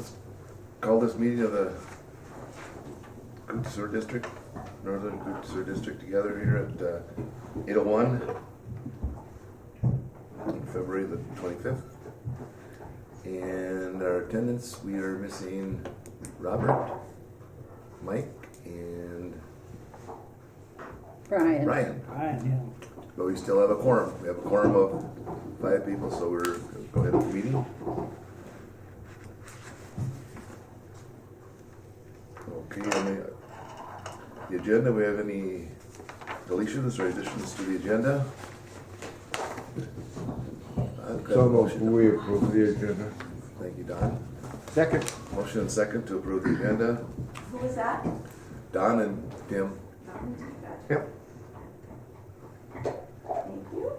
Let's call this meeting of the Koochiching Sewer District, Northern Koochiching Sewer District together here at 8:01 on February the 25th. And our attendance, we are missing Robert, Mike, and Brian. Ryan. Yeah. But we still have a quorum. We have a quorum of 5 people, so we're going to go ahead with the meeting. Okay, on the agenda, we have any deletions or additions to the agenda? I've got a So motion. we approve the agenda. Thank you, Don. Second. Motion and second to approve the agenda. Who was that? Don and Tim. Yep. Thank you.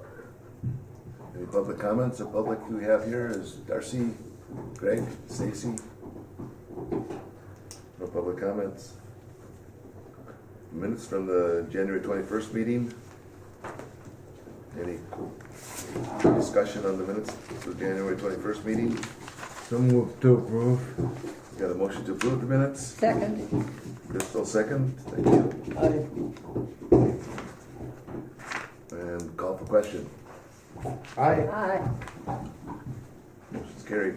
Any public comments? The public who we have here is Darcy, Greg, Stacy. No public comments. Minutes from the January 21st meeting. Any discussion on the minutes for January 21st meeting? So move to approve. Got a motion to approve the minutes? Second. Crystal second. Thank you. And call for question. Aye. Aye. Motion's carried.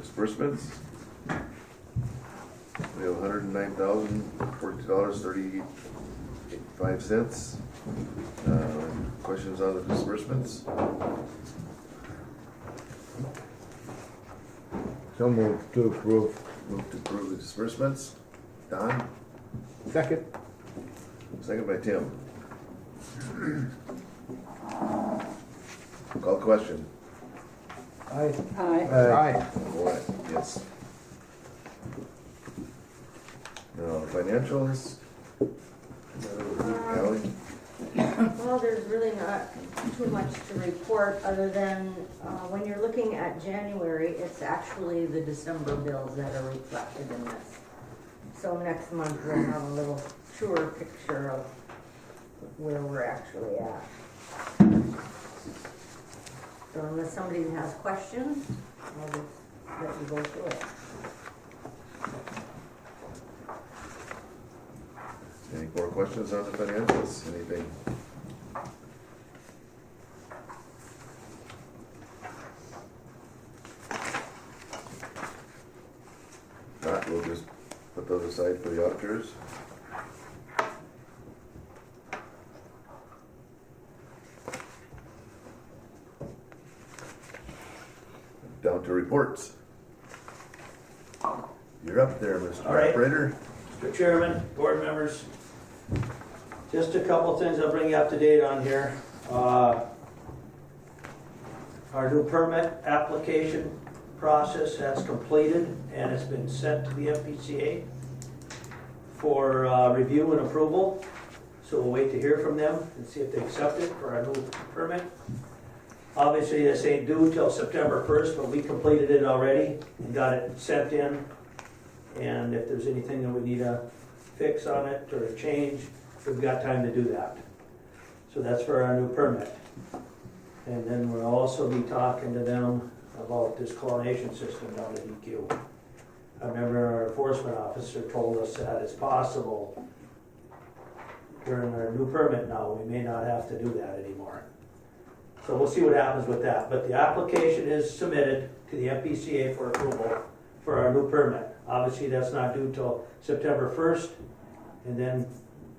Disbursements. We have $109,042.35. Questions on the disbursements? So move to approve. Move to approve the disbursements. Don, Second. second by Tim. Call question. Aye. Aye. Aye. Boy, yes. Now, financials. Kelly? Well, there's really not too much to report other than when you're looking at January, it's actually the December bills that are reflected in this. So next month we'll have a little truer picture of where we're actually at. So unless somebody has questions, I'll just let you go through it. Any more questions on the financials? Anything? Not, we'll just put those aside for the auditors. Down to reports. You're up there, Mr. All right. Operator. Mr. Chairman, board members, just a couple things I'll bring you up to date on here. Our new permit application process has completed and it's been sent to the MPCA for review and approval. So we'll wait to hear from them and see if they accept it for our new permit. Obviously, this ain't due till September 1st, but we completed it already and got it sent in. And if there's anything that we need to fix on it or change, we've got time to do that. So that's for our new permit. And then we'll also be talking to them about this chlorination system down at EQ. I remember our enforcement officer told us that it's possible during our new permit now, we may not have to do that anymore. So we'll see what happens with that. But the application is submitted to the MPCA for approval for our new permit. Obviously, that's not due till September 1st, and then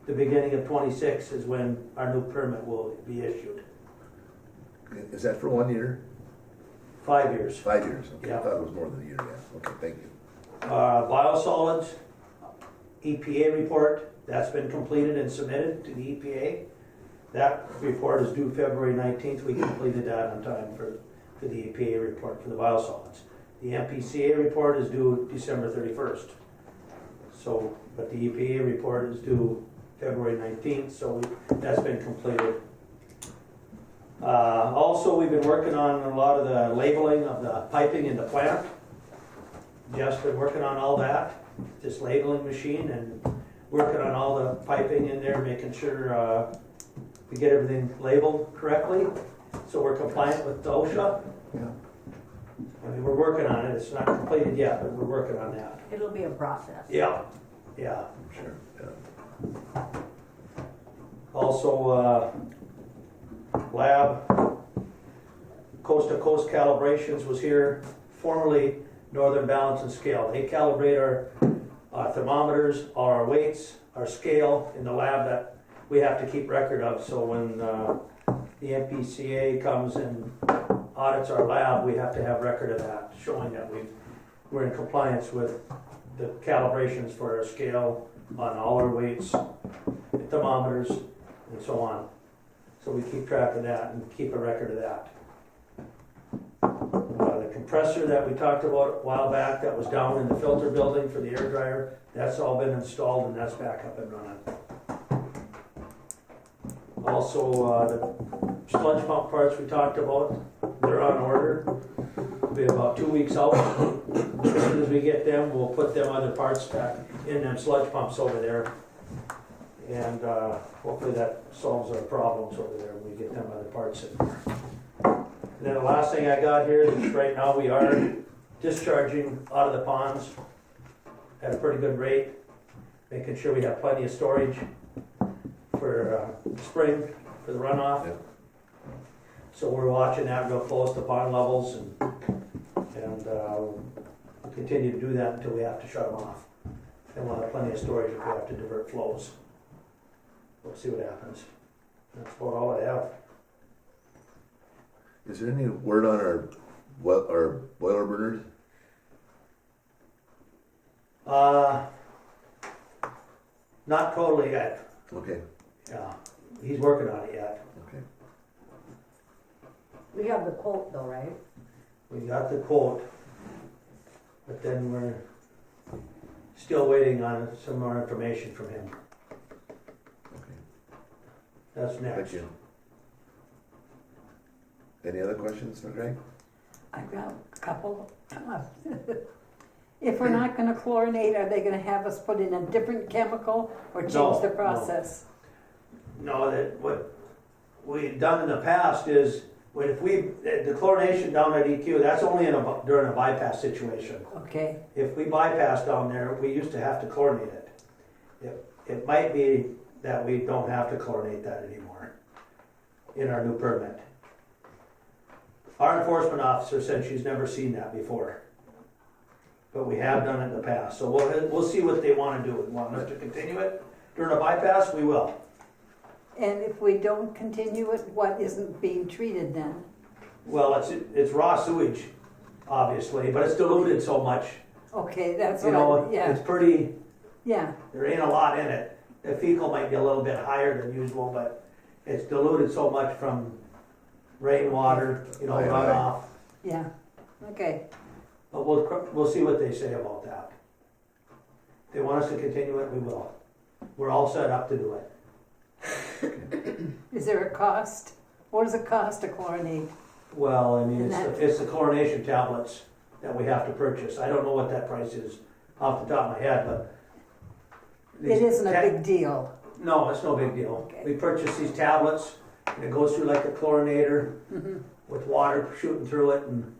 the beginning of 26 is when our new permit will be issued. Is that for 1 year? 5 years. 5 years? Okay, I Yeah. thought it was more than a year, yeah. Okay, thank you. Biosolids, EPA report, that's been completed and submitted to the EPA. That report is due February 19th. We completed that on time for the EPA report for the biosolids. The MPCA report is due December 31st. So, but the EPA report is due February 19th, so that's been completed. Also, we've been working on a lot of the labeling of the piping in the plant. Jeff's been working on all that, this labeling machine, and working on all the piping in there, making sure we get everything labeled correctly, so we're compliant with OSHA. Yeah. I mean, we're working on it, it's not completed yet, but we're working on that. It'll be a process. Yeah, yeah. Sure, yeah. Also, lab, coast to coast calibrations was here, formerly Northern Balance and Scale. They calibrate our thermometers, all our weights, our scale in the lab that we have to keep record of. So when the NPCA comes and audits our lab, we have to have record of that, showing that we're in compliance with the calibrations for our scale on all our weights, thermometers, and so on. So we keep track of that and keep a record of that. The compressor that we talked about a while back that was down in the filter building for the air dryer, that's all been installed and that's back up and running. Also, the sludge pump parts we talked about, they're on order. It'll be about 2 weeks out. As soon as we get them, we'll put them other parts back in them sludge pumps over there. And hopefully that solves our problems over there when we get them other parts in there. And then the last thing I got here is right now we are discharging out of the ponds at a pretty good rate, making sure we have plenty of storage for spring, for the runoff. Yep. So we're watching that real close, the pond levels, and we'll continue to do that until we have to shut them off. And we'll have plenty of storage if we have to divert flows. We'll see what happens. That's about all I have. Is there any word on our boiler burners? Not totally yet. Okay, Yeah, he's working on it yet. okay. We have the quote though, right? We got the quote, but then we're still waiting on some more information from him. Okay. That's next. Thank you. Any other questions for Greg? I've got a couple. If we're not gonna chlorinate, are they gonna have us put in a different chemical or change No, the no. process? No, that what we've done in the past is the chlorination down at EQ, that's only during a bypass situation. Okay, If we bypass down there, we used to have to chlorinate it. It might be that we don't have to chlorinate that anymore in our new permit. Our enforcement officer said she's never seen that before. But we have done it in the past, so we'll see what they want to do. Want us to continue it during a bypass? We will. and if we don't continue it, what isn't being treated then? Well, it's raw sewage, obviously, but it's diluted so much. Okay, that's You what, know, I- yeah, it's pretty. yeah, There ain't a lot in it. The fecal might be a little bit higher than usual, but it's diluted so much from rainwater, Aye, aye. runoff. yeah, okay. But we'll see what they say about that. If they want us to continue it, we will. We're all set up to do it. Is there a cost? What does it cost to chlorinate? Well, I mean, And it's the chlorination tablets that we have to purchase. I don't know what that price is off the top of my head, but. It isn't a big deal. No, it's no big deal. Okay. We purchase these tablets, and it goes through like a chlorinator with water shooting through it, and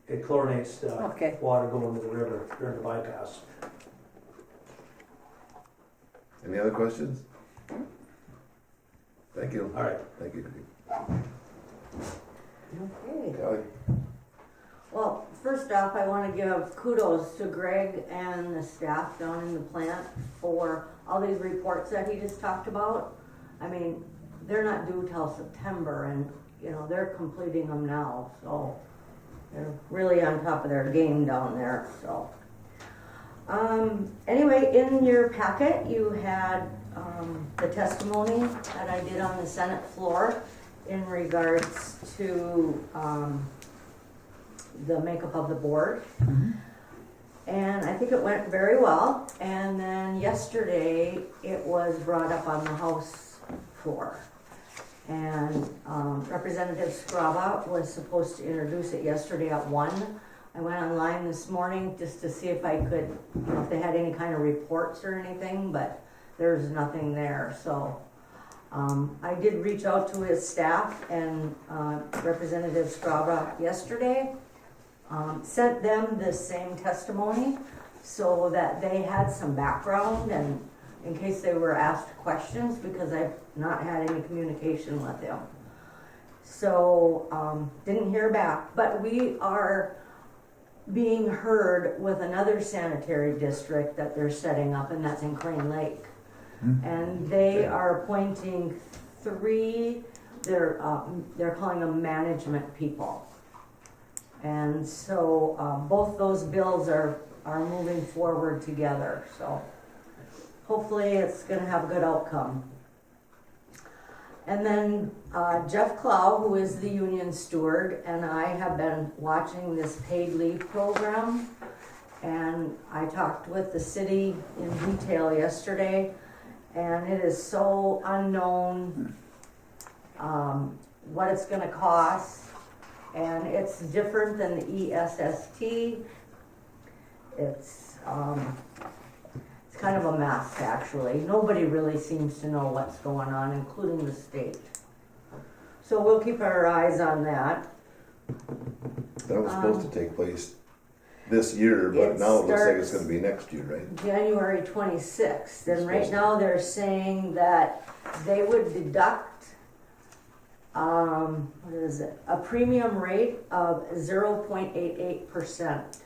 it chlorinates the Okay. water going to the river during the bypass. Any other questions? Thank you. All right. Thank you, Greg. Okay. Kelly? Well, first off, I want to give kudos to Greg and the staff down in the plant for all these reports that he just talked about. I mean, they're not due till September and, you know, they're completing them now, so they're really on top of their game down there, so. Anyway, in your packet, you had, the testimony that I did on the Senate floor in regards to, the makeup of the board. And I think it went very well. And then yesterday, it was brought up on the House floor. And Representative Scraba was supposed to introduce it yesterday at 1. I went online this morning just to see if I could, if they had any kind of reports or anything, but there's nothing there. So I did reach out to his staff and Representative Straba yesterday. Sent them the same testimony so that they had some background and in case they were asked questions, because I've not had any communication with him. So, didn't hear back, but we are being heard with another sanitary district that they're setting up, and that's in Crane Lake. And they are appointing 3, they're calling them management people. And so both those bills are moving forward together, so hopefully it's gonna have a good outcome. And then Jeff Clow, who is the union steward, and I have been watching this paid leave program. And I talked with the city in detail yesterday, and it is so unknown what it's gonna cost. And it's different than the ESST. It's kind of a mess, actually. Nobody really seems to know what's going on, including the state. So we'll keep our eyes on that. That was supposed to take place this year, but It now it looks like it's starts- gonna be next year, right? January 26th, and right Supposed to. now they're saying that they would deduct, what is it, a premium rate of 0.88%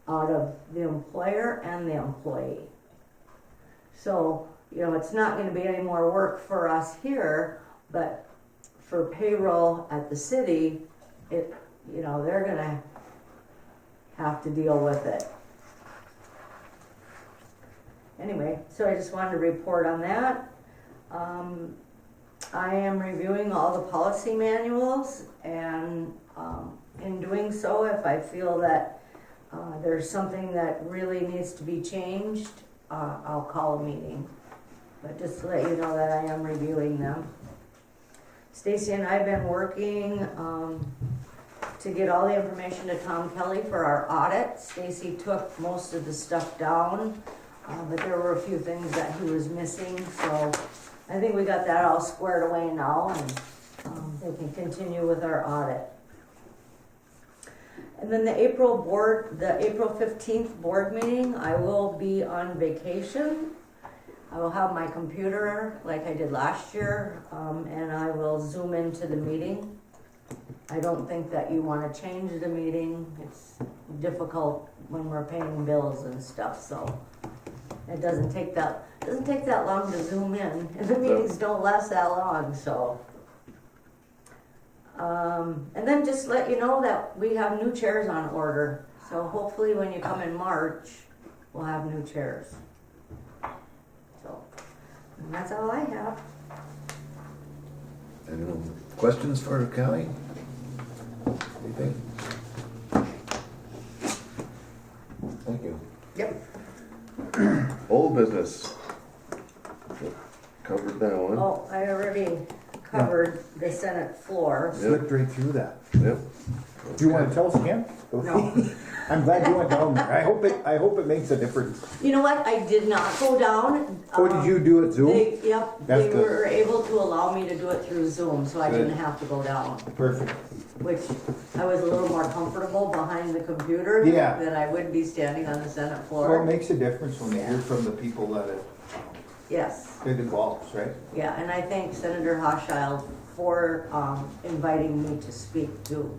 out of the employer and the employee. So, you know, it's not gonna be any more work for us here, but for payroll at the city, it, you know, they're gonna have to deal with it. Anyway, so I just wanted to report on that. I am reviewing all the policy manuals, and in doing so, if I feel that there's something that really needs to be changed, I'll call a meeting. But just to let you know that I am reviewing them. Stacy and I have been working to get all the information to Tom Kelly for our audit. Stacy took most of the stuff down, but there were a few things that he was missing, so I think we got that all squared away now, and they can continue with our audit. And then the April 15th board meeting, I will be on vacation. I will have my computer like I did last year, and I will zoom into the meeting. I don't think that you want to change the meeting. It's difficult when we're paying bills and stuff, so it doesn't take that long to zoom in, and the meetings don't last that long, so. And then just let you know that we have new chairs on order, so hopefully when you come in March, we'll have new chairs. So, and that's all I have. Any questions for Callie? Anything? Thank you. Yep. Old business. Covered that one. Oh, I already covered the Senate floor. Slipped right through that. Yep. Do you wanna tell us again? No. I'm glad you went down there. I hope it makes a difference. You know what, I did not go down. Oh, did you do it Zoom? Yep, That's they good. were able to allow me to do it through Zoom, so I Good. didn't have to go down, Perfect. which I was a little more comfortable behind the computer Yeah. than I would be standing on the Senate Well, it floor. makes a difference when you hear from the people that Yes, it involves, right? yeah, and I thank Senator Hochschild for inviting me to speak too,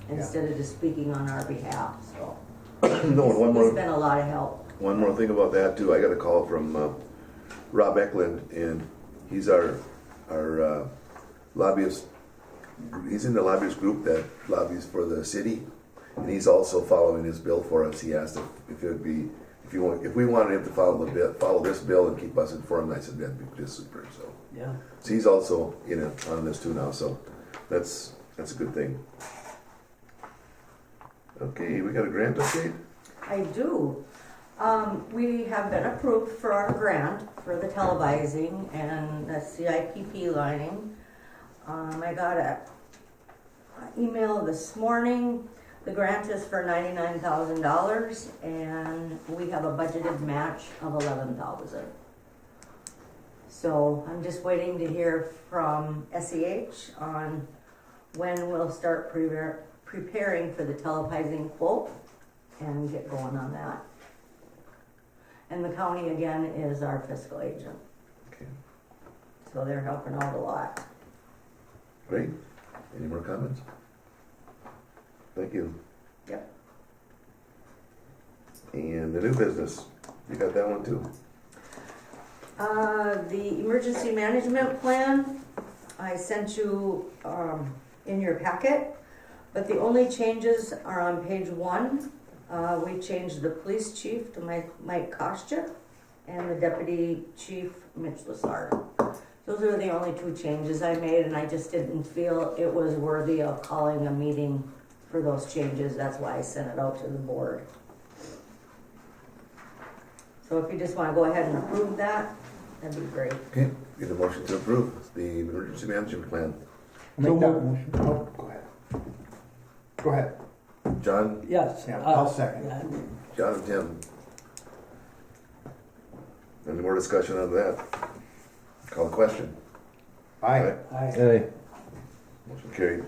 instead of just speaking on our behalf, so. No, and one He's more, been a lot of help. one more thing about that too. I got a call from Rob Eklund, and he's our lobbyist. He's in the lobbyist group that lobbies for the city, and he's also following his bill for us. He asked if we wanted him to follow this bill and keep us informed. I said that'd be just super. Yeah. So he's also on this too now. So that's a good thing. Okay, we got a grant update. I do. We have been approved for our grant for the televising and the CIPP lining. I got an email this morning. The grant is for $99,000 and we have a budgeted match of $11,000. So I'm just waiting to hear from SEH on when we'll start preparing for the televising quote and get going on that. And the county again is our fiscal agent, Okay, so they're helping out a lot. great. Any more comments? Thank you. Yep. And the new business, you got that one too? The emergency management plan, I sent you, in your packet, but the only changes are on page 1. We changed the police chief to Mike Koscheck and the deputy chief Mitch Lassard. Those are the only 2 changes I made, and I just didn't feel it was worthy of calling a meeting for those changes. That's why I sent it out to the board. So if you just wanna go ahead and approve that, that'd be great. Okay, get a motion to approve the emergency management plan. Make that motion. Oh, go ahead. Go ahead. John, Yes. Yeah, I'll second. John and Tim. Any more discussion on that? Call the question. Aye. Aye. Motion carried.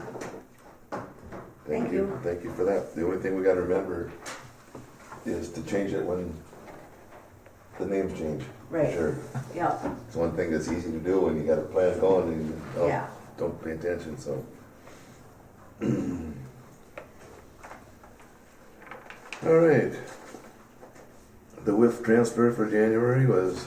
Thank you. Thank you for that. The only thing we gotta remember is to change it when the names change. Right. Sure. Yeah, It's one thing that's easy to do when you got a plan going and you yeah. don't pay attention, so. All right. The WIF transfer for January was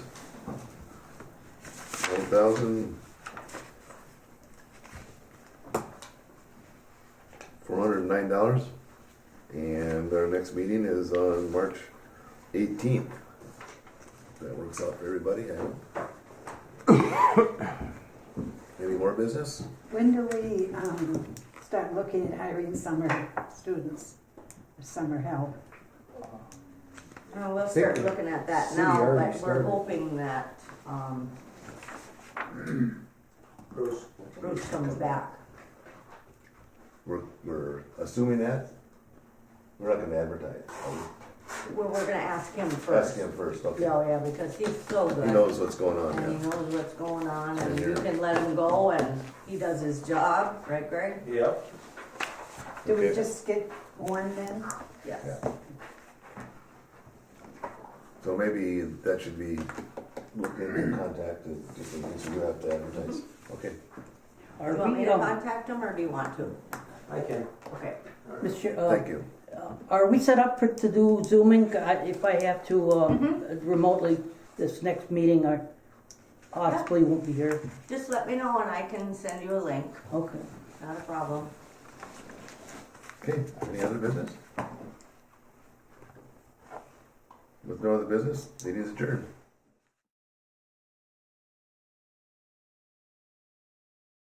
$1,409. And our next meeting is on March 18th. That works out for everybody, I hope. Any more business? When do we start looking at hiring summer students, summer help? We'll start looking at that City now, already but we're started. hoping that, Bruce? Bruce comes back. We're assuming that? We're not gonna advertise. We're gonna ask him Ask first. him first, okay. Yeah, yeah, because he's so good. He knows what's going on, And he yeah. knows what's going on, and And you you're- can let him go, and he does his job, right, Greg? Yep. Do we Okay. just get one then? Yes. Yeah. So maybe that should be looked into and contacted, just in case you have to advertise. Okay. Do you want me to contact him, or do you want to? I can. Okay. Mr. Thank you. Are we set up to do Zooming? If I have to remotely, this next meeting, I possibly won't be here. Just let me know, and I can send you a link. Okay. Not a problem. Okay, any other business? With no other business, meeting is adjourned.